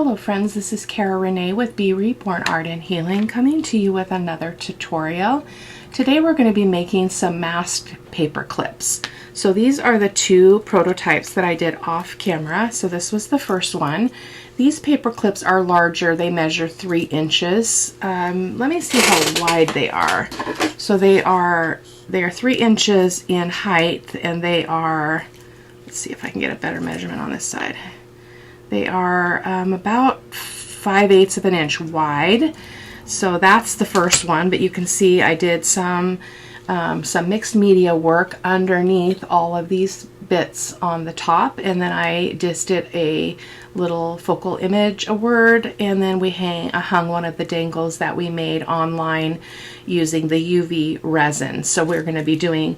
Hello friends, this is Cara-Renee with B.Reborn Art and Healing, coming to you with another tutorial. Today we're going to be making some masked paper clips. So these are the two prototypes that I did off camera. So this was the first one. These paper clips are larger. They measure 3 inches. Let me see how wide they are. So they are 3 inches in height, and they are, let's see if I can get a better measurement on this side. They are about 5/8 of an inch wide. So that's the first one, but you can see I did some mixed media work underneath all of these bits on the top, and then I just did a little focal image, a word, and then we hung one of the dangles that we made online using the UV resin. So we're going to be doing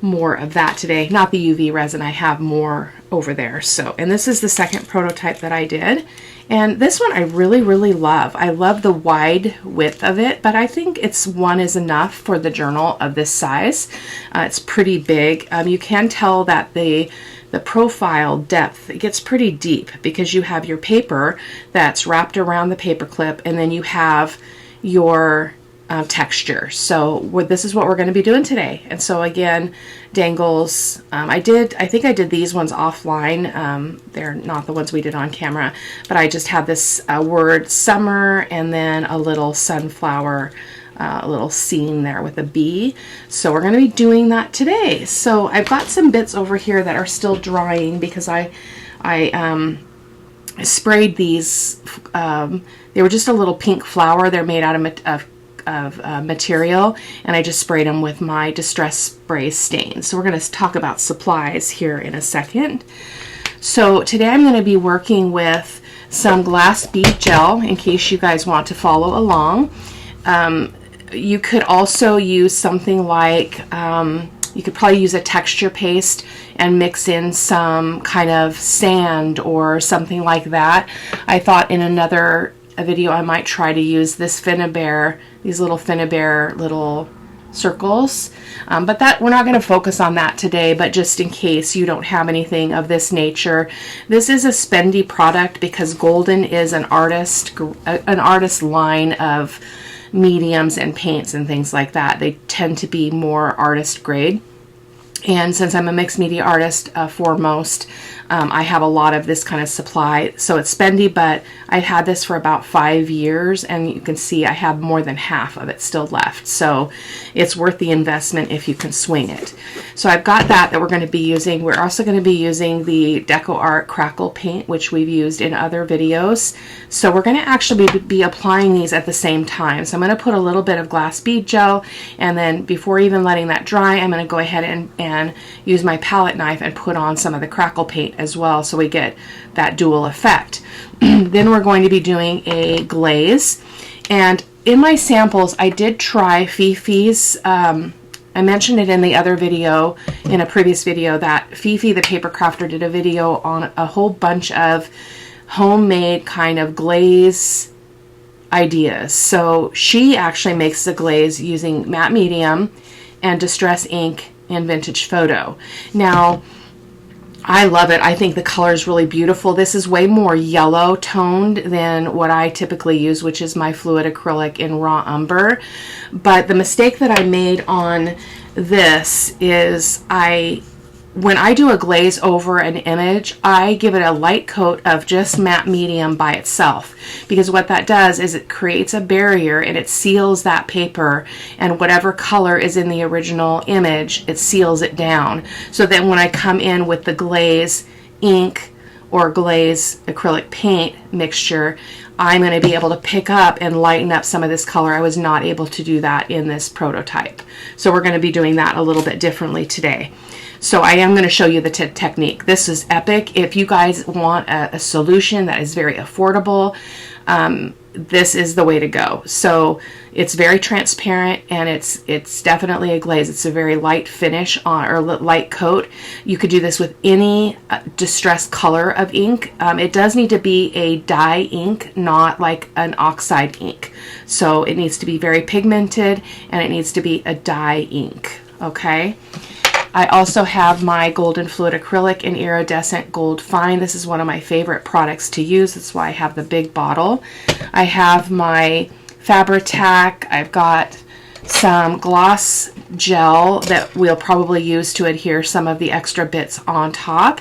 more of that today. Not the UV resin, I have more over there. So, and this is the second prototype that I did. And this one I really love. I love the wide width of it, but I think one is enough for the journal of this size. It's pretty big. You can tell that the profile depth, it gets pretty deep because you have your paper that's wrapped around the paper clip, and then you have your texture. So this is what we're going to be doing today. And so again, dangles, I think I did these ones offline. They're not the ones we did on camera, but I just had this word summer and then a little sunflower, a little scene there with a bee. So we're going to be doing that today. So I've got some bits over here that are still drying because I sprayed these. They were just a little pink flower. They're made out of material, and I just sprayed them with my Distress Spray stain. So we're going to talk about supplies here in a second. So today I'm going to be working with some glass bead gel in case you guys want to follow along. You could also use something like, you could probably use a texture paste and mix in some kind of sand or something like that. I thought in another video I might try to use this Finnabair, these little Finnabair little circles, but that we're not going to focus on that today. But just in case you don't have anything of this nature, this is a spendy product because Golden is an artist line of mediums and paints and things like that. They tend to be more artist grade. And since I'm a mixed media artist foremost, I have a lot of this kind of supply. So it's spendy, but I've had this for about 5 years, and you can see I have more than half of it still left. So it's worth the investment if you can swing it. So I've got that we're going to be using. We're also going to be using the Deco Art Crackle Paint, which we've used in other videos. So we're going to actually be applying these at the same time. So I'm going to put a little bit of glass bead gel, and then before even letting that dry, I'm going to go ahead and use my palette knife and put on some of the crackle paint as well, so we get that dual effect. Then we're going to be doing a glaze, and in my samples I did try Fifi's. I mentioned it in the other video, in a previous video, that Fifi the paper crafter did a video on a whole bunch of homemade kind of glaze ideas. So she actually makes the glaze using matte medium and distress ink and vintage photo. Now I love it. I think the color is really beautiful. This is way more yellow toned than what I typically use, which is my fluid acrylic in raw umber. But the mistake that I made on this is when I do a glaze over an image, I give it a light coat of just matte medium by itself, because what that does is it creates a barrier and it seals that paper, and whatever color is in the original image, it seals it down. So then when I come in with the glaze ink or glaze acrylic paint mixture, I'm going to be able to pick up and lighten up some of this color. I was not able to do that in this prototype. So we're going to be doing that a little bit differently today. So I am going to show you the technique. This is Epic. If you guys want a solution that is very affordable, this is the way to go. So it's very transparent, and it's definitely a glaze. It's a very light finish or light coat. You could do this with any distressed color of ink. It does need to be a dye ink, not like an oxide ink. So it needs to be very pigmented, and it needs to be a dye ink. Okay. I also have my Golden Fluid Acrylic in Iridescent Gold Fine. This is one of my favorite products to use. That's why I have the big bottle. I have my Fabri-Tac. I've got some gloss gel that we'll probably use to adhere some of the extra bits on top.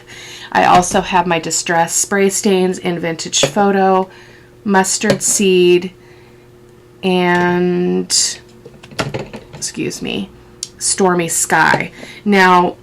I also have my Distress Spray Stains in Vintage Photo, Mustard Seed, and, excuse me, Stormy Sky. Now,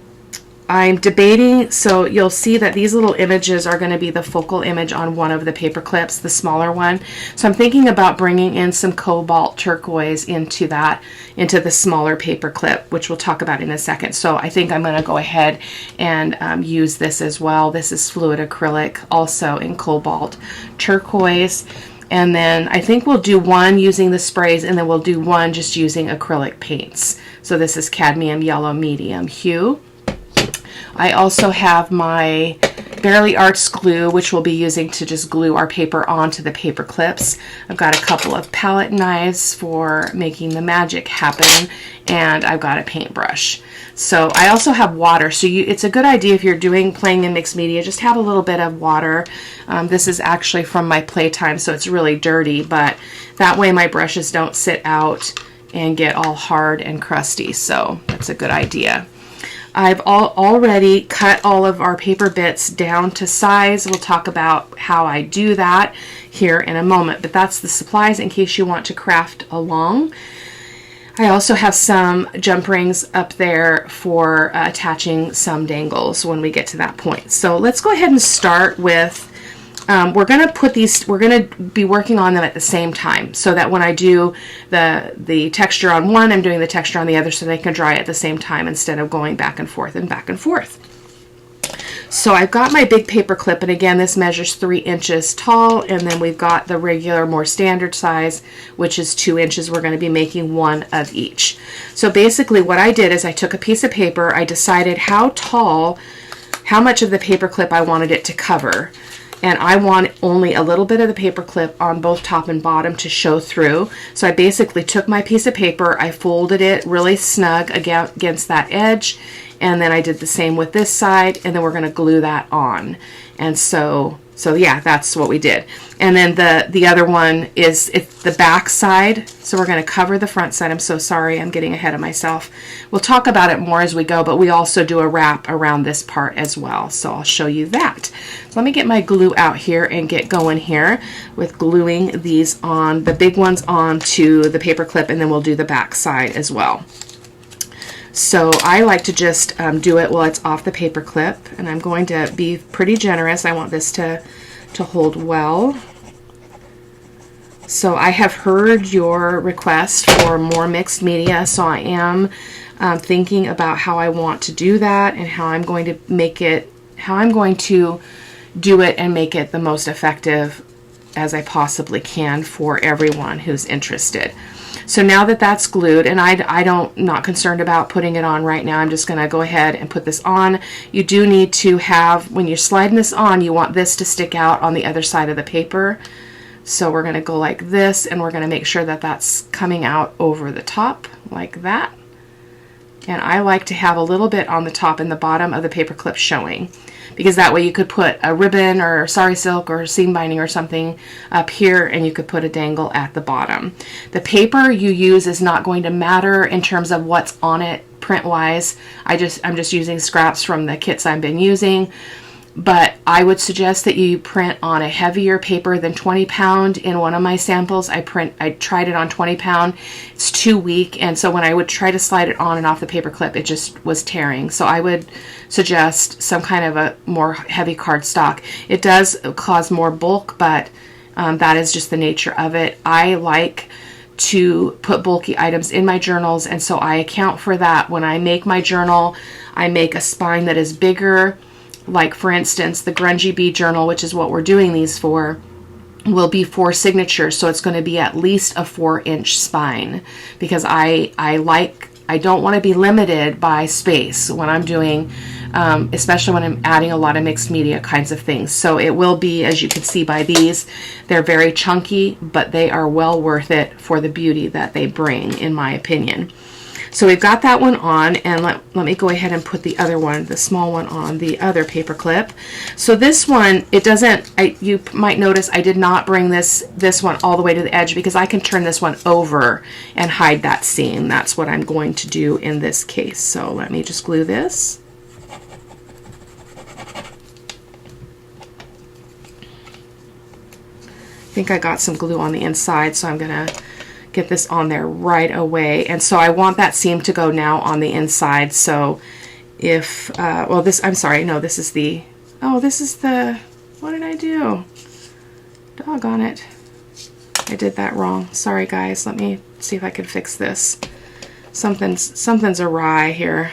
I'm debating, so you'll see that these little images are going to be the focal image on one of the paper clips, the smaller one. So I'm thinking about bringing in some cobalt turquoise into the smaller paper clip, which we'll talk about in a second. So I think I'm going to go ahead and use this as well. This is fluid acrylic, also in cobalt turquoise. And then I think we'll do one using the sprays, and then we'll do one just using acrylic paints. So this is cadmium yellow medium hue. I also have my Barely Arts glue, which we'll be using to just glue our paper onto the paper clips. I've got a couple of palette knives for making the magic happen, and I've got a paintbrush. So I also have water. So it's a good idea if you're playing in mixed media, just have a little bit of water. This is actually from my playtime, so it's really dirty, but that way my brushes don't sit out and get all hard and crusty. So that's a good idea. I've already cut all of our paper bits down to size. We'll talk about how I do that here in a moment, but that's the supplies in case you want to craft along. I also have some jump rings up there for attaching some dangles when we get to that point. So let's go ahead and start with, we're going to be working on them at the same time, so that when I do the texture on one, I'm doing the texture on the other, so they can dry at the same time instead of going back and forth and back and forth. So I've got my big paper clip, and again, this measures 3 inches tall, and then we've got the regular, more standard size, which is 2 inches. We're going to be making one of each. So basically what I did is I took a piece of paper, I decided how much of the paper clip I wanted it to cover. And I want only a little bit of the paper clip on both top and bottom to show through. So I basically took my piece of paper, I folded it really snug against that edge, and then I did the same with this side, and then we're going to glue that on. And so yeah, that's what we did. And then the other one is the back side. So we're going to cover the front side. I'm so sorry, I'm getting ahead of myself. We'll talk about it more as we go, but we also do a wrap around this part as well. So I'll show you that. Let me get my glue out here and get going here with gluing these on, the big ones onto the paper clip, and then we'll do the back side as well. So I like to just do it while it's off the paper clip, and I'm going to be pretty generous. I want this to hold well. So I have heard your request for more mixed media, so I am thinking about how I want to do that and how I'm going to do it and make it the most effective as I possibly can for everyone who's interested. So now that that's glued, and I'm not concerned about putting it on right now, I'm just going to go ahead and put this on. You do need to have, when you're sliding this on, you want this to stick out on the other side of the paper. So we're going to go like this, and we're going to make sure that that's coming out over the top like that. And I like to have a little bit on the top and the bottom of the paper clip showing, because that way you could put a ribbon or sari silk or seam binding or something up here, and you could put a dangle at the bottom. The paper you use is not going to matter in terms of what's on it print wise. I'm just using scraps from the kits I've been using, but I would suggest that you print on a heavier paper than 20 pound. In one of my samples, I tried it on 20 pound. It's too weak, and so when I would try to slide it on and off the paper clip, it just was tearing. So I would suggest some kind of a more heavy cardstock. It does cause more bulk, but that is just the nature of it. I like to put bulky items in my journals, and so I account for that. When I make my journal, I make a spine that is bigger. Like, for instance, the Grungy Bee Journal, which is what we're doing these for, will be 4 signatures, so it's going to be at least a 4-inch spine, because I don't want to be limited by space when I'm doing, especially when I'm adding a lot of mixed media kinds of things. So it will be, as you can see by these, they're very chunky, but they are well worth it for the beauty that they bring, in my opinion. So we've got that one on, and let me go ahead and put the other one, the small one, on the other paper clip. So this one, it doesn't, you might notice I did not bring this one all the way to the edge because I can turn this one over and hide that seam. That's what I'm going to do in this case. So let me just glue this. I think I got some glue on the inside, so I'm gonna get this on there right away. And so I want that seam to go now on the inside. So if, well, this, I'm sorry, no, this is the, oh, this is the, what did I do? Doggone it. I did that wrong. Sorry, guys. Let me see if I can fix this. Something's awry here.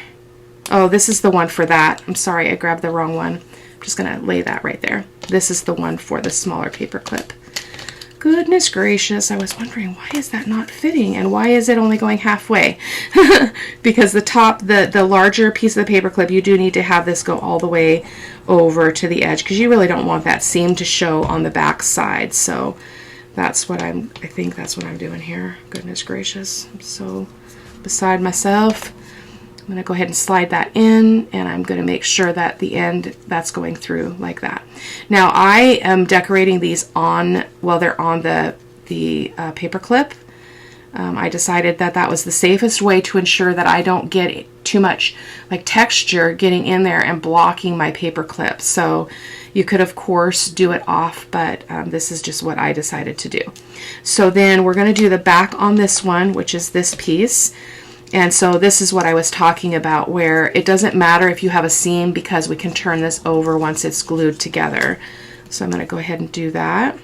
Oh, this is the one for that. I'm sorry, I grabbed the wrong one. I'm just gonna lay that right there. This is the one for the smaller paper clip. Goodness gracious, I was wondering, why is that not fitting, and why is it only going halfway? Because the top, the larger piece of the paper clip, you do need to have this go all the way over to the edge because you really don't want that seam to show on the back side. So that's what I think that's what I'm doing here. Goodness gracious, I'm so beside myself. I'm going to go ahead and slide that in, and I'm going to make sure that the end, that's going through like that. Now I am decorating these on, well, they're on the paper clip. I decided that that was the safest way to ensure that I don't get too much like texture getting in there and blocking my paper clip. So you could of course do it off, but this is just what I decided to do. So then we're going to do the back on this one, which is this piece. And so this is what I was talking about, where it doesn't matter if you have a seam because we can turn this over once it's glued together. So I'm going to go ahead and do that.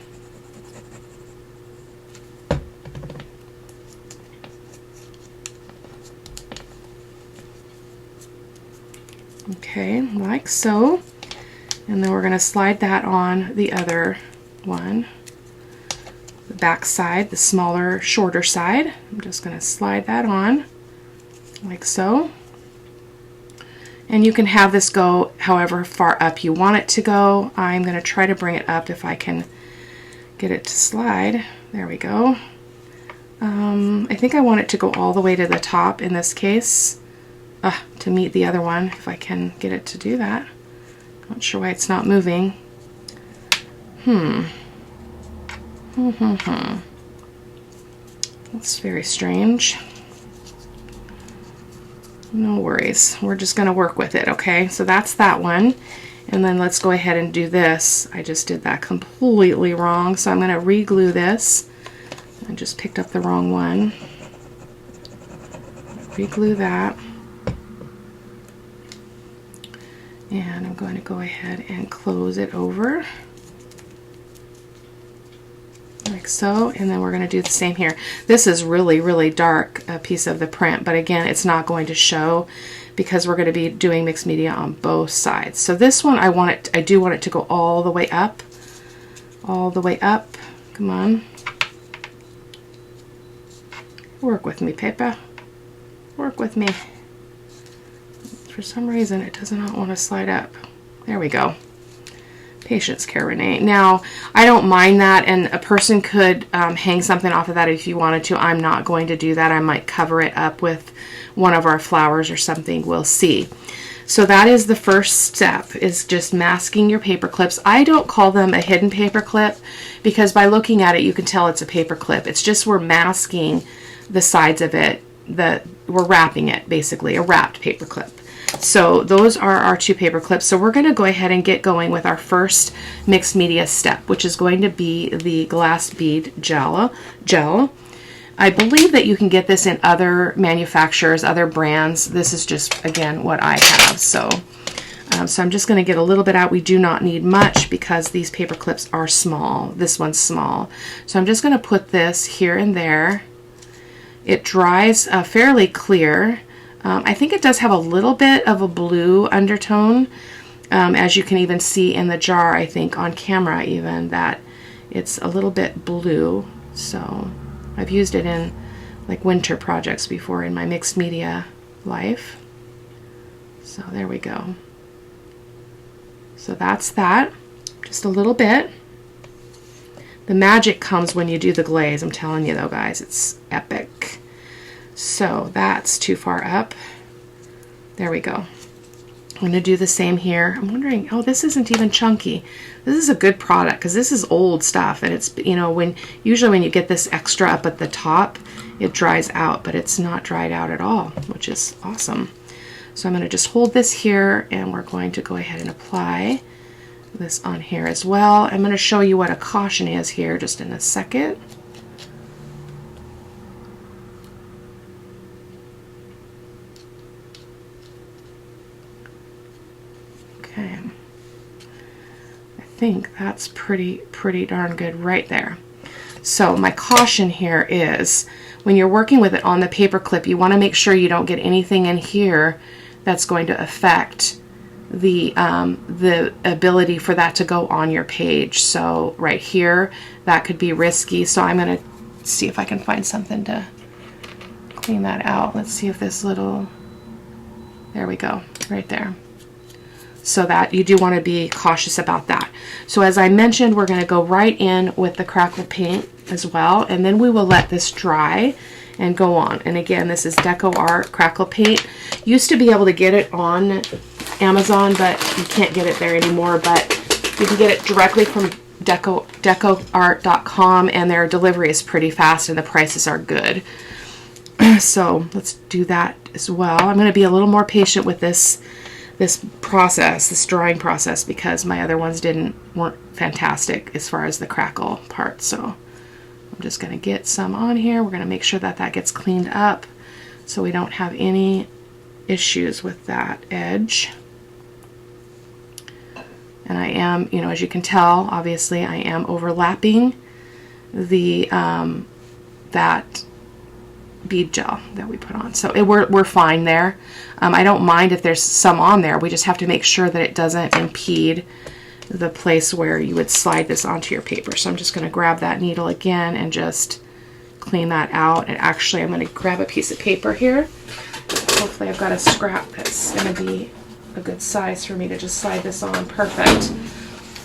Okay, like so. And then we're going to slide that on the other one, the back side, the smaller, shorter side. I'm just going to slide that on like so. And you can have this go however far up you want it to go. I'm going to try to bring it up if I can get it to slide. There we go. I think I want it to go all the way to the top in this case to meet the other one, if I can get it to do that. Not sure why it's not moving. That's very strange. No worries. We're just going to work with it, okay? So that's that one. And then let's go ahead and do this. I just did that completely wrong, so I'm going to re-glue this. I just picked up the wrong one. Re-glue that. And I'm going to go ahead and close it over. Like so, and then we're going to do the same here. This is really, really dark, a piece of the print, but again, it's not going to show because we're going to be doing mixed media on both sides. So this one, I do want it to go all the way up. All the way up. Come on. Work with me, paper. Work with me. For some reason, it does not want to slide up. There we go. Patience, Cara-Renee. Now, I don't mind that, and a person could hang something off of that if you wanted to. I'm not going to do that. I might cover it up with one of our flowers or something. We'll see. So that is the first step, is just masking your paper clips. I don't call them a hidden paper clip because by looking at it, you can tell it's a paper clip. It's just we're masking the sides of it. We're wrapping it, basically, a wrapped paper clip. So those are our two paper clips. So we're going to go ahead and get going with our first mixed media step, which is going to be the glass bead gel. I believe that you can get this in other manufacturers, other brands. This is just, again, what I have. So I'm just going to get a little bit out. We do not need much because these paper clips are small. This one's small. So I'm just going to put this here and there. It dries fairly clear. I think it does have a little bit of a blue undertone, as you can even see in the jar, I think, on camera even, that it's a little bit blue. So I've used it in like winter projects before in my mixed media life. So there we go. So that's that, just a little bit. The magic comes when you do the glaze. I'm telling you though, guys, it's epic. So that's too far up. There we go. I'm going to do the same here. I'm wondering, oh, this isn't even chunky. This is a good product because this is old stuff, and it's, you know, usually when you get this extra up at the top, it dries out, but it's not dried out at all, which is awesome. So I'm going to just hold this here, and we're going to go ahead and apply this on here as well. I'm going to show you what a caution is here just in a second. Okay. I think that's pretty darn good right there. So my caution here is when you're working with it on the paper clip, you want to make sure you don't get anything in here that's going to affect the ability for that to go on your page. So right here, that could be risky. So I'm going to see if I can find something to clean that out. Let's see if this little, there we go, right there. So that you do want to be cautious about that. So as I mentioned, we're going to go right in with the crackle paint as well, and then we will let this dry and go on. And again, this is Deco Art crackle paint. Used to be able to get it on Amazon, but you can't get it there anymore. But you can get it directly from decoart.com, and their delivery is pretty fast and the prices are good. So let's do that as well. I'm going to be a little more patient with this process, this drying process, because my other ones weren't fantastic as far as the crackle part. So I'm just going to get some on here. We're going to make sure that that gets cleaned up so we don't have any issues with that edge. And I am, you know, as you can tell, obviously I am overlapping the that bead gel that we put on. So we're fine there. I don't mind if there's some on there. We just have to make sure that it doesn't impede the place where you would slide this onto your paper. So I'm just going to grab that needle again and just clean that out. And actually I'm going to grab a piece of paper here. Hopefully I've got a scrap that's going to be a good size for me to just slide this on. Perfect.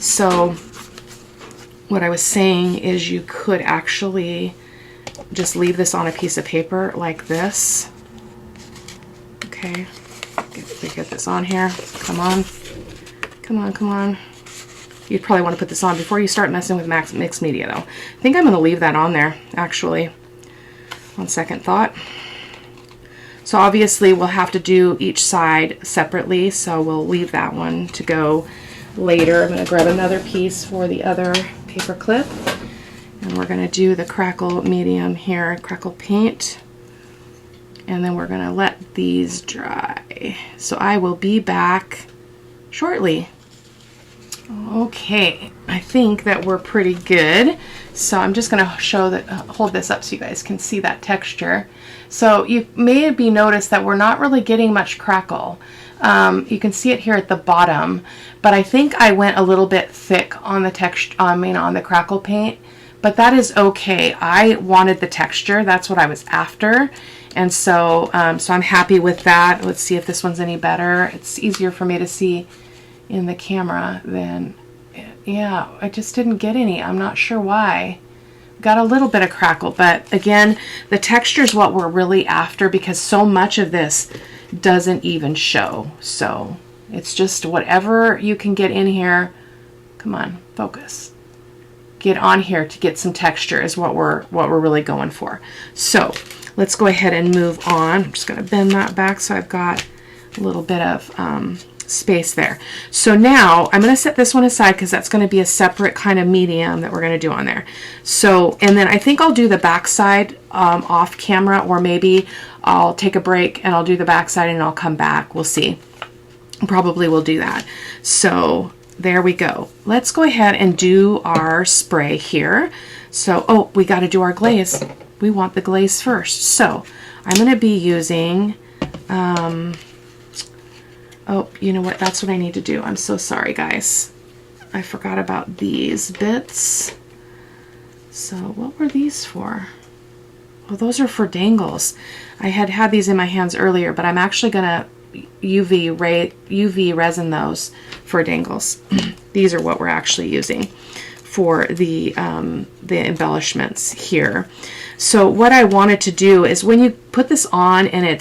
So what I was saying is you could actually just leave this on a piece of paper like this. Okay, get this on here. Come on, come on, come on. You'd probably want to put this on before you start messing with mixed media though. I think I'm going to leave that on there actually, on second thought. So obviously we'll have to do each side separately, so we'll leave that one to go later. I'm going to grab another piece for the other paper clip. And we're going to do the crackle medium here, crackle paint. And then we're going to let these dry. So I will be back shortly. Okay, I think that we're pretty good. So I'm just going to show that, hold this up so you guys can see that texture. So you may be noticed that we're not really getting much crackle. You can see it here at the bottom, but I think I went a little bit thick on the texture, on the crackle paint. But that is okay. I wanted the texture. That's what I was after. And so, so I'm happy with that. Let's see if this one's any better. It's easier for me to see in the camera than, yeah, I just didn't get any. I'm not sure why. Got a little bit of crackle, but again, the texture is what we're really after because so much of this doesn't even show. So it's just whatever you can get in here. Come on, focus. Get on here to get some texture is what we're really going for. So let's go ahead and move on. I'm just going to bend that back so I've got a little bit of space there. So now I'm going to set this one aside because that's going to be a separate kind of medium that we're going to do on there. So, and then I think I'll do the back side off camera, or maybe I'll take a break and I'll do the back side and I'll come back. We'll see. Probably will do that. So there we go. Let's go ahead and do our spray here. So, oh, we got to do our glaze. We want the glaze first. So I'm going to be using, oh, you know what? That's what I need to do. I'm so sorry, guys. I forgot about these bits. So what were these for? Well, those are for dangles. I had these in my hands earlier, but I'm actually going to UV resin those for dangles. These are what we're actually using for the embellishments here. So what I wanted to do is when you put this on and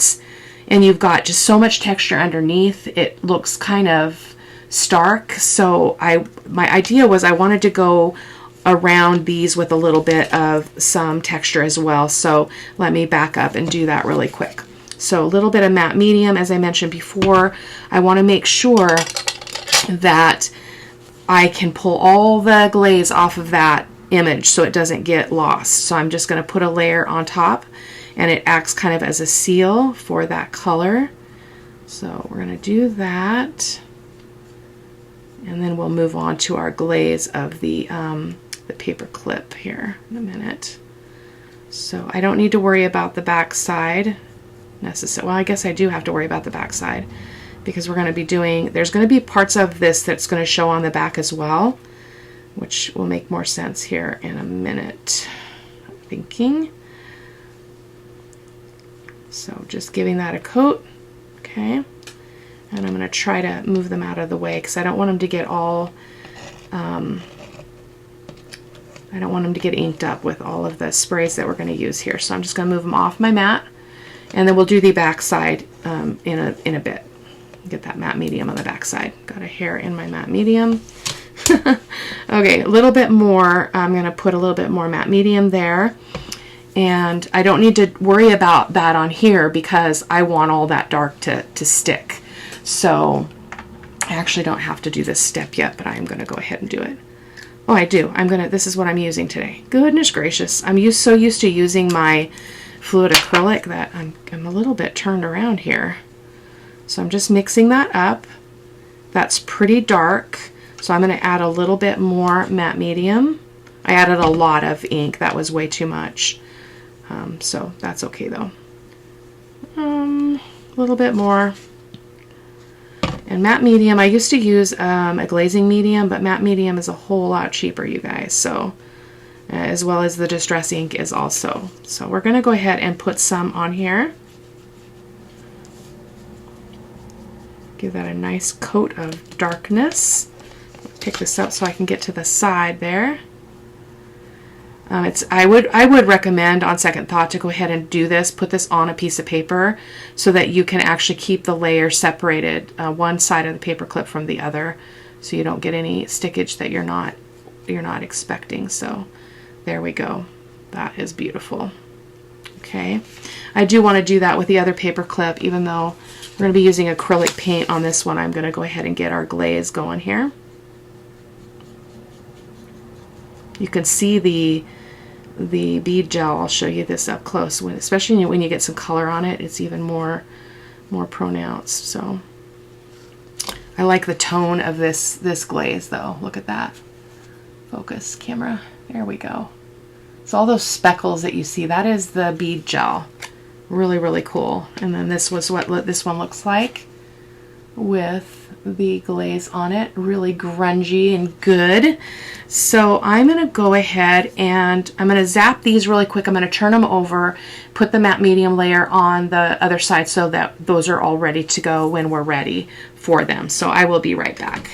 you've got just so much texture underneath, it looks kind of stark. So my idea was I wanted to go around these with a little bit of some texture as well. So let me back up and do that really quick. So a little bit of matte medium, as I mentioned before. I want to make sure that I can pull all the glaze off of that image so it doesn't get lost. So I'm just going to put a layer on top, and it acts kind of as a seal for that color. So we're going to do that, and then we'll move on to our glaze of the paper clip here in a minute. So I don't need to worry about the back side necessarily. Well, I guess I do have to worry about the back side, because we're going to be doing, there's going to be parts of this that's going to show on the back as well, which will make more sense here in a minute, I'm thinking. So just giving that a coat, okay? And I'm going to try to move them out of the way because I don't want them to get all, I don't want them to get inked up with all of the sprays that we're going to use here. So I'm just going to move them off my mat, and then we'll do the back side in a bit. Get that matte medium on the back side. Got a hair in my matte medium. Okay, a little bit more. I'm going to put a little bit more matte medium there. And I don't need to worry about that on here because I want all that dark to stick. So I actually don't have to do this step yet, but I'm going to go ahead and do it. Oh, I do. This is what I'm using today. Goodness gracious. I'm so used to using my fluid acrylic that I'm a little bit turned around here. So I'm just mixing that up. That's pretty dark. So I'm going to add a little bit more matte medium. I added a lot of ink. That was way too much. So that's okay though. A little bit more. And matte medium, I used to use a glazing medium, but matte medium is a whole lot cheaper, you guys. So, as well as the distress ink is also. So we're going to go ahead and put some on here. Give that a nice coat of darkness. Pick this up so I can get to the side there. I would recommend on second thought to go ahead and do this, put this on a piece of paper so that you can actually keep the layer separated, one side of the paper clip from the other, so you don't get any stickage that you're not expecting. So there we go. That is beautiful. Okay, I do want to do that with the other paper clip, even though we're going to be using acrylic paint on this one. I'm going to go ahead and get our glaze going here. You can see the bead gel. I'll show you this up close, especially when you get some color on it. It's even more pronounced. So I like the tone of this glaze though. Look at that. Focus camera. There we go. So all those speckles that you see, that is the bead gel. Really, really cool. And then this was what this one looks like with the glaze on it. Really grungy and good. So I'm going to go ahead and I'm going to zap these really quick. I'm going to turn them over, put the matte medium layer on the other side so that those are all ready to go when we're ready for them. So I will be right back.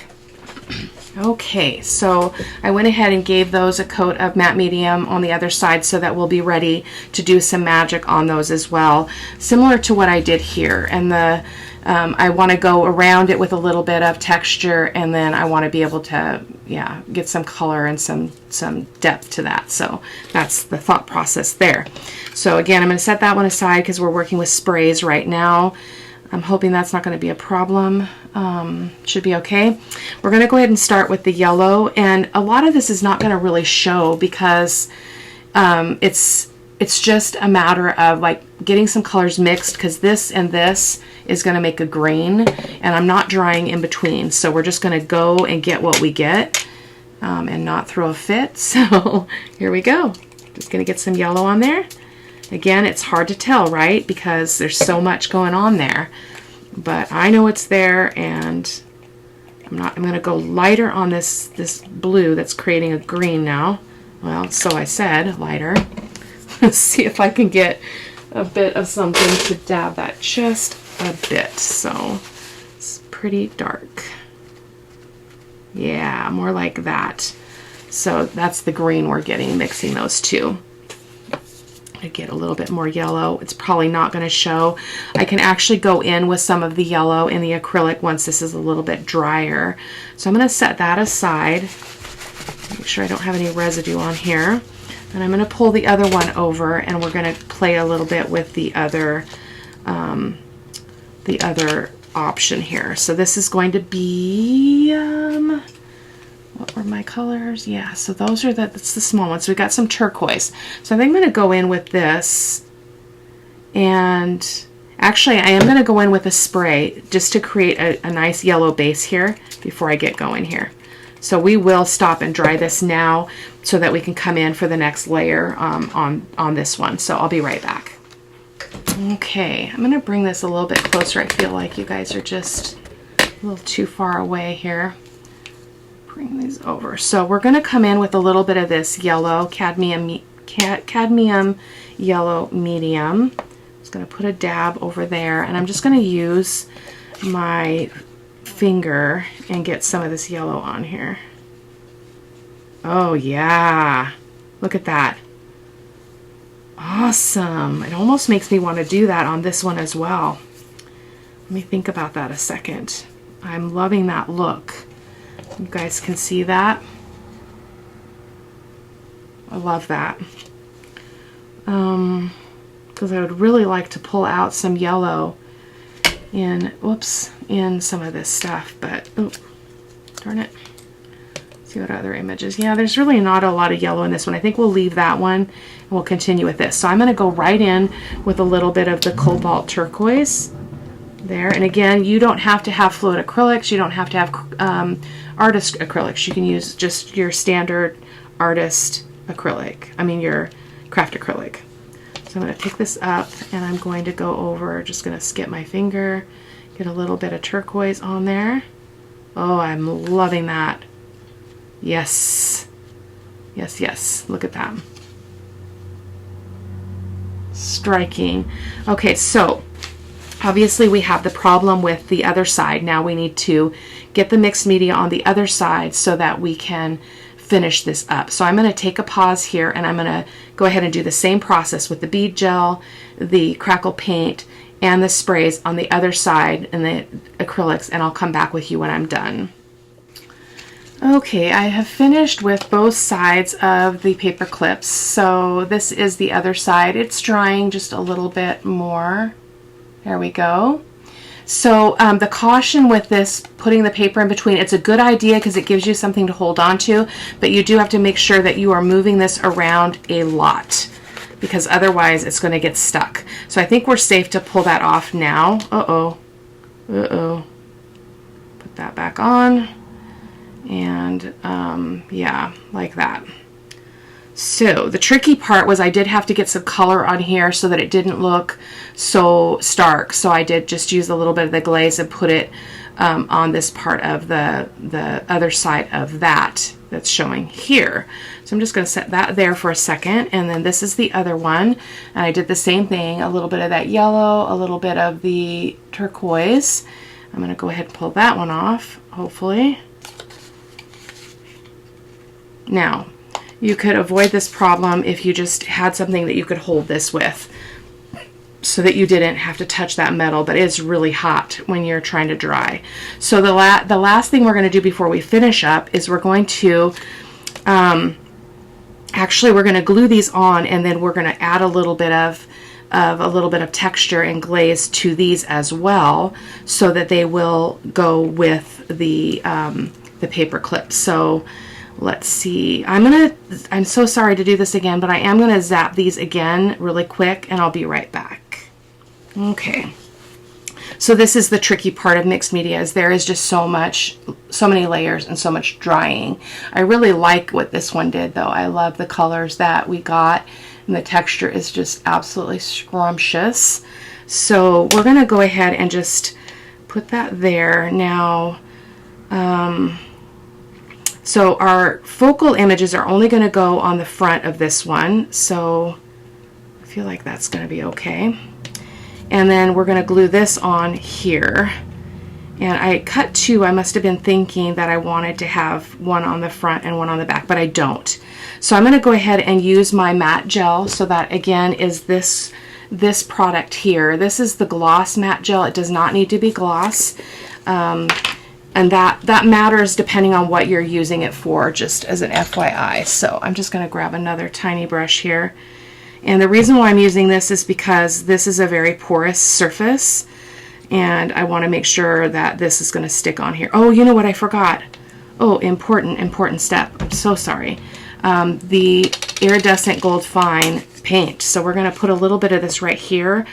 Okay, so I went ahead and gave those a coat of matte medium on the other side so that we'll be ready to do some magic on those as well, similar to what I did here. And I want to go around it with a little bit of texture, and then I want to be able to, yeah, get some color and some depth to that. So that's the thought process there. So again, I'm going to set that one aside because we're working with sprays right now. I'm hoping that's not going to be a problem. Should be okay. We're going to go ahead and start with the yellow, and a lot of this is not going to really show because it's just a matter of like getting some colors mixed, because this and this is going to make a green, and I'm not drying in between. So we're just going to go and get what we get and not throw a fit. So here we go. Just going to get some yellow on there. Again, it's hard to tell, right? Because there's so much going on there. But I know it's there, and I'm going to go lighter on this blue that's creating a green now. Well, so I said lighter. Let's see if I can get a bit of something to dab that just a bit. So it's pretty dark. Yeah, more like that. So that's the green we're getting, mixing those two. I get a little bit more yellow. It's probably not going to show. I can actually go in with some of the yellow in the acrylic once this is a little bit drier. So I'm going to set that aside. Make sure I don't have any residue on here. And I'm going to pull the other one over, and we're going to play a little bit with the other option here. So this is going to be, what were my colors? Yeah, so those are that's the small ones. So we got some turquoise. So I think I'm going to go in with this, and actually I am going to go in with a spray just to create a nice yellow base here before I get going here. So we will stop and dry this now so that we can come in for the next layer on this one. So I'll be right back. Okay, I'm going to bring this a little bit closer. I feel like you guys are just a little too far away here. Bring these over. So we're going to come in with a little bit of this yellow, cadmium yellow medium. I'm just going to put a dab over there, and I'm just going to use my finger and get some of this yellow on here. Oh yeah, look at that. Awesome. It almost makes me want to do that on this one as well. Let me think about that a second. I'm loving that look. You guys can see that. I love that. Because I would really like to pull out some yellow in some of this stuff, but oh, darn it. Let's see what other images. Yeah, there's really not a lot of yellow in this one. I think we'll leave that one and we'll continue with this. So I'm going to go right in with a little bit of the cobalt turquoise there. And again, you don't have to have fluid acrylics. You don't have to have artist acrylics. You can use just your standard artist acrylic. I mean your craft acrylic. So I'm going to pick this up, and I'm going to go over, just going to skip my finger, get a little bit of turquoise on there. Oh, I'm loving that. Yes. Yes, yes. Look at that. Striking. Okay, so obviously we have the problem with the other side. Now we need to get the mixed media on the other side so that we can finish this up. So I'm going to take a pause here, and I'm going to go ahead and do the same process with the bead gel, the crackle paint, and the sprays on the other side and the acrylics, and I'll come back with you when I'm done. Okay, I have finished with both sides of the paper clips. So this is the other side. It's drying just a little bit more. There we go. So the caution with this, putting the paper in between, it's a good idea because it gives you something to hold on to, but you do have to make sure that you are moving this around a lot, because otherwise it's going to get stuck. So I think we're safe to pull that off now. Uh-oh. Uh-oh. Put that back on. And yeah, like that. So the tricky part was I did have to get some color on here so that it didn't look so stark. So I did just use a little bit of the glaze and put it on this part of the other side of that's showing here. So I'm just going to set that there for a second, and then this is the other one, and I did the same thing, a little bit of that yellow, a little bit of the turquoise. I'm going to go ahead and pull that one off, hopefully. Now, you could avoid this problem if you just had something that you could hold this with so that you didn't have to touch that metal, but it's really hot when you're trying to dry. So the last thing we're going to do before we finish up is we're going to actually we're going to glue these on, and then we're going to add a little bit of texture and glaze to these as well, so that they will go with the paper clips. So let's see. I'm so sorry to do this again, but I am going to zap these again really quick, and I'll be right back. Okay. So this is the tricky part of mixed media, is there is just so many layers and so much drying. I really like what this one did though. I love the colors that we got, and the texture is just absolutely scrumptious. So we're going to go ahead and just put that there. Now, so our focal images are only going to go on the front of this one. So I feel like that's going to be okay. And then we're going to glue this on here. And I cut two. I must have been thinking that I wanted to have one on the front and one on the back, but I don't. So I'm going to go ahead and use my matte gel. So that again is this product here. This is the gloss matte gel. It does not need to be gloss. And that matters depending on what you're using it for, just as an FYI. So I'm just going to grab another tiny brush here. And the reason why I'm using this is because this is a very porous surface. And I want to make sure that this is going to stick on here. Oh, you know what I forgot? Oh, important step. I'm so sorry. The iridescent gold fine paint. So we're going to put a little bit of this right here.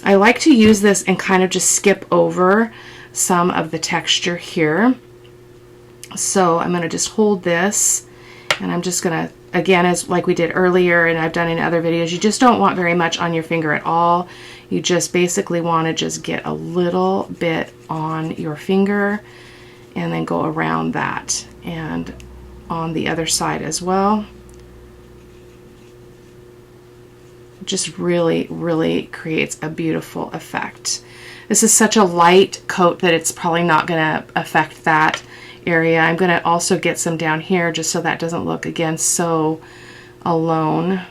I like to use this and kind of just skip over some of the texture here. So I'm going to just hold this, and I'm just going to, again, as like we did earlier and I've done in other videos, you just don't want very much on your finger at all. You just basically want to just get a little bit on your finger and then go around that, and on the other side as well. Just really creates a beautiful effect. This is such a light coat that it's probably not going to affect that area. I'm going to also get some down here just so that doesn't look, again, so alone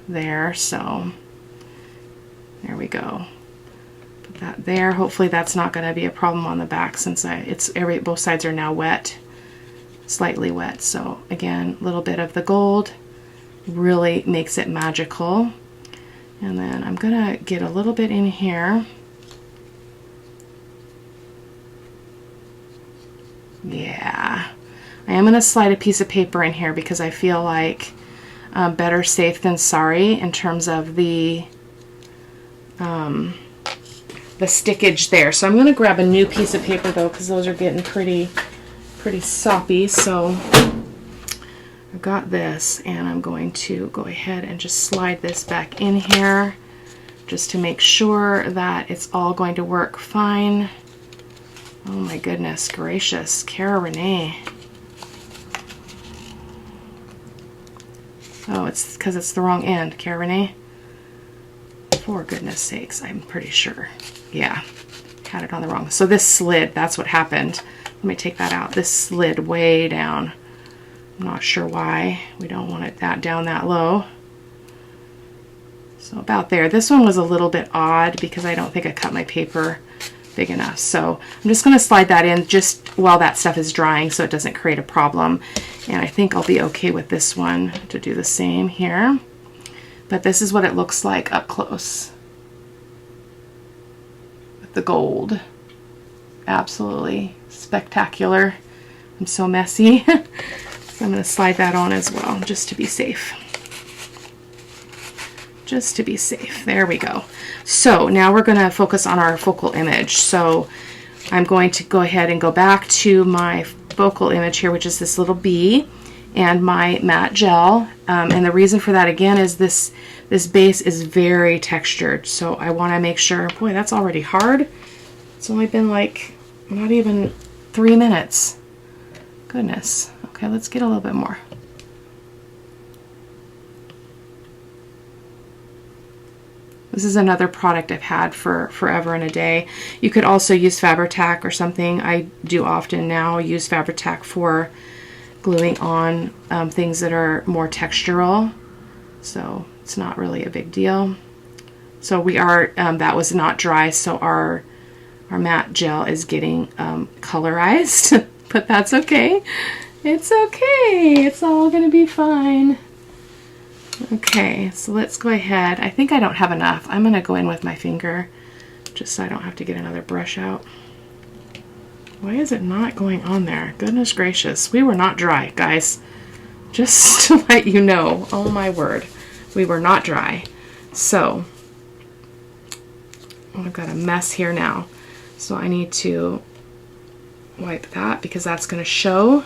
there. So there we go. Put that there. Hopefully that's not going to be a problem on the back, since both sides are now wet, slightly wet. So again, a little bit of the gold really makes it magical. And then I'm going to get a little bit in here. Yeah, I am going to slide a piece of paper in here because I feel like better safe than sorry in terms of the stickage there. So I'm going to grab a new piece of paper though, because those are getting pretty soppy. So I've got this, and I'm going to go ahead and just slide this back in here just to make sure that it's all going to work fine. Oh my goodness gracious, Cara-Renee. Oh, it's because it's the wrong end, Cara-Renee. For goodness sakes, I'm pretty sure. Yeah, had it on the wrong. So this slid, that's what happened. Let me take that out. This slid way down. I'm not sure why. We don't want it down that low. So about there. This one was a little bit odd because I don't think I cut my paper big enough. So I'm just going to slide that in just while that stuff is drying so it doesn't create a problem. And I think I'll be okay with this one to do the same here. But this is what it looks like up close with the gold. Absolutely spectacular. I'm so messy. So I'm going to slide that on as well, just to be safe. Just to be safe. There we go. So now we're going to focus on our focal image. So I'm going to go ahead and go back to my focal image here, which is this little bee, and my matte gel. And the reason for that, again, is this base is very textured. So I want to make sure, boy, that's already hard. It's only been like not even 3 minutes. Goodness. Okay, let's get a little bit more. This is another product I've had for forever and a day. You could also use Fabri-Tac or something. I do often now use Fabri-Tac for gluing on things that are more textural. So it's not really a big deal. So we are, that was not dry, so our matte gel is getting colorized, but that's okay. It's okay. It's all going to be fine. Okay, so let's go ahead. I think I don't have enough. I'm going to go in with my finger just so I don't have to get another brush out. Why is it not going on there? Goodness gracious. We were not dry, guys. Just to let you know. Oh my word. We were not dry. So, I've got a mess here now. So I need to wipe that because that's going to show.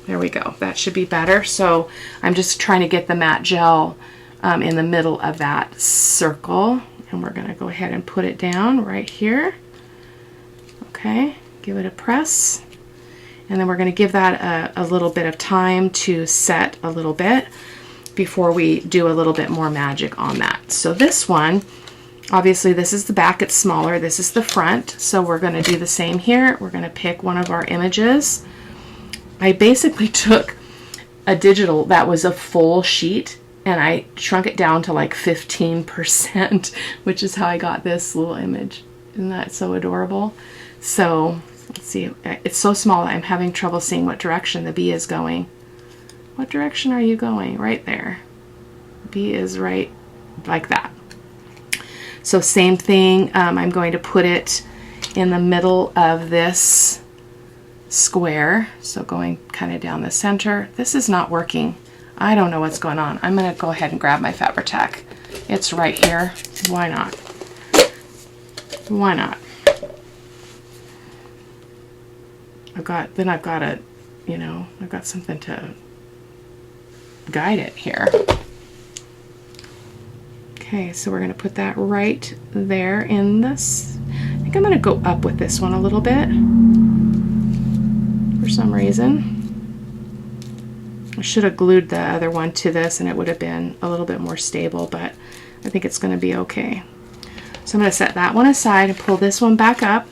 There we go. That should be better. So I'm just trying to get the matte gel in the middle of that circle. And we're going to go ahead and put it down right here. Okay, give it a press. And then we're going to give that a little bit of time to set a little bit before we do a little bit more magic on that. So this one, Obviously this is the back, it's smaller, this is the front, so we're going to do the same here. We're going to pick one of our images. I basically took a digital that was a full sheet and I shrunk it down to like 15%, which is how I got this little image. Isn't that so adorable? So let's see, it's so small that I'm having trouble seeing what direction the bee is going. What direction are you going? Right there. Bee is right like that. So same thing, I'm going to put it in the middle of this square. So going kind of down the center. This is not working. I don't know what's going on. I'm going to go ahead and grab my Fabri-Tac. It's right here. Why not? Why not? I've got a, you know, I've got something to guide it here. Okay, so we're going to put that right there in this. I think I'm going to go up with this one a little bit for some reason. I should have glued the other one to this and it would have been a little bit more stable, but I think it's going to be okay. So I'm going to set that one aside and pull this one back up.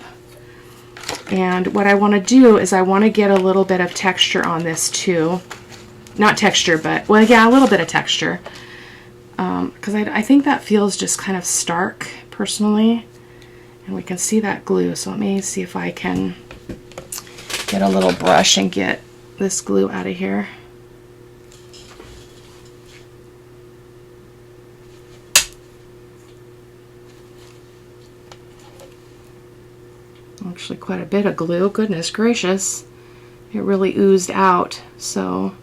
And what I want to do is I want to get a little bit of texture on this too. Not texture, but, well, yeah, a little bit of texture. Because I think that feels just kind of stark, personally. And we can see that glue, so let me see if I can get a little brush and get this glue out of here. Actually quite a bit of glue, goodness gracious. It really oozed out, so,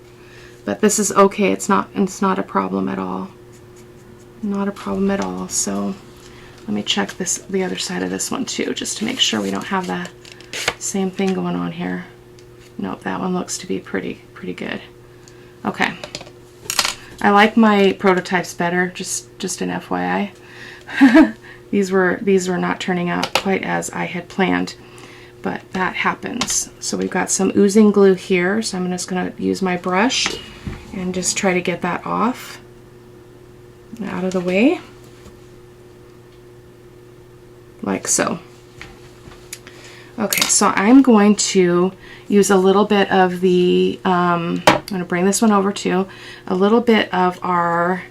but this is okay, it's not a problem at all. Not a problem at all. So let me check the other side of this one too, just to make sure we don't have the same thing going on here. Nope, that one looks to be pretty good. Okay. I like my prototypes better, just an FYI. These were not turning out quite as I had planned, but that happens. So we've got some oozing glue here, so I'm just going to use my brush and just try to get that off, out of the way, like so. Okay, so I'm going to use a little bit of the, I'm going to bring this one over to a little bit of our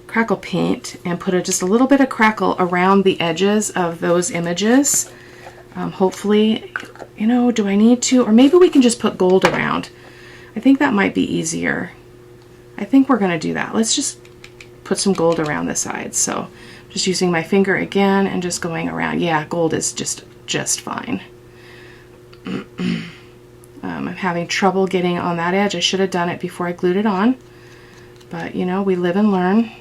crackle paint and put just a little bit of crackle around the edges of those images. Hopefully, you know, do I need to? Or maybe we can just put gold around. I think that might be easier. I think we're going to do that. Let's just put some gold around the sides. So just using my finger again and just going around. Yeah, gold is just fine. I'm having trouble getting on that edge. I should have done it before I glued it on. But, you know, we live and learn.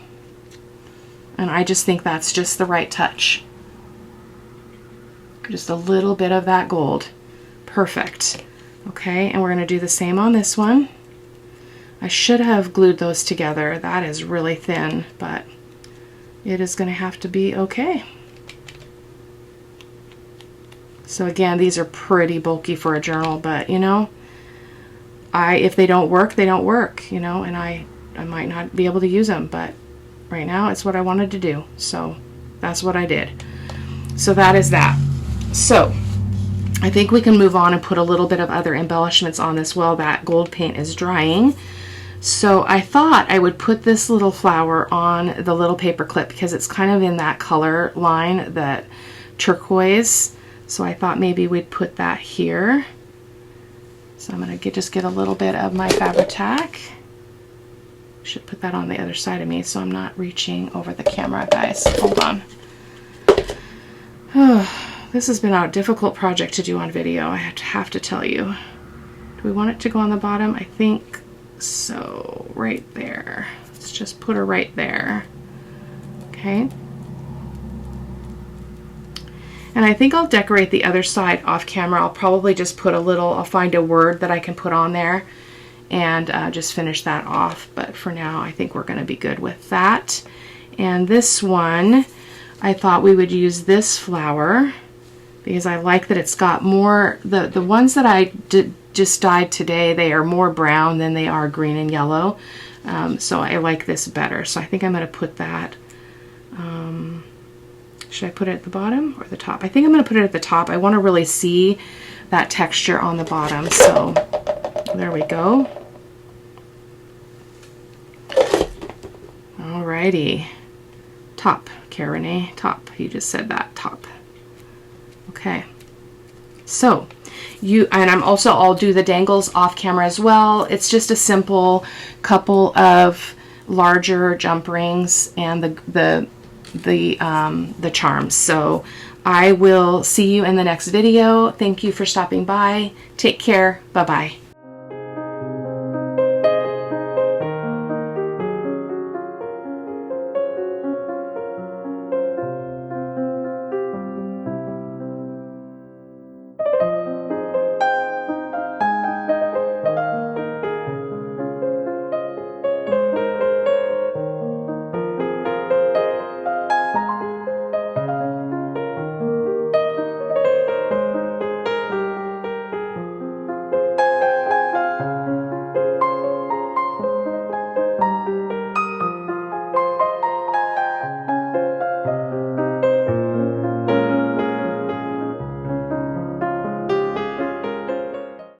And I just think that's just the right touch. Just a little bit of that gold. Perfect. Okay, and we're going to do the same on this one. I should have glued those together. That is really thin, but it is going to have to be okay. So again, these are pretty bulky for a journal, but you know, if they don't work, they don't work, you know, and I might not be able to use them, but right now it's what I wanted to do. So that's what I did. So that is that. So I think we can move on and put a little bit of other embellishments on this while that gold paint is drying. So I thought I would put this little flower on the little paper clip because it's kind of in that color line, that turquoise. So I thought maybe we'd put that here. So I'm going to just get a little bit of my Fabri-Tac. Should put that on the other side of me so I'm not reaching over the camera, guys. Hold on. This has been a difficult project to do on video, I have to tell you. Do we want it to go on the bottom? I think so. Right there. Let's just put her right there. Okay. And I think I'll decorate the other side off camera. I'll probably just put a little, I'll find a word that I can put on there and just finish that off. But for now, I think we're going to be good with that. And this one, I thought we would use this flower because I like that it's got more, the ones that I just dyed today, they are more brown than they are green and yellow. So I like this better. So I think I'm going to put that Should I put it at the bottom or the top? I think I'm going to put it at the top. I want to really see that texture on the bottom. So there we go. Alrighty. Top, Cara-Renee, top. You just said that, top. Okay. So, I'll do the dangles off camera as well. It's just a simple couple of larger jump rings and the charms. So I will see you in the next video. Thank you for stopping by. Take care. Bye-bye.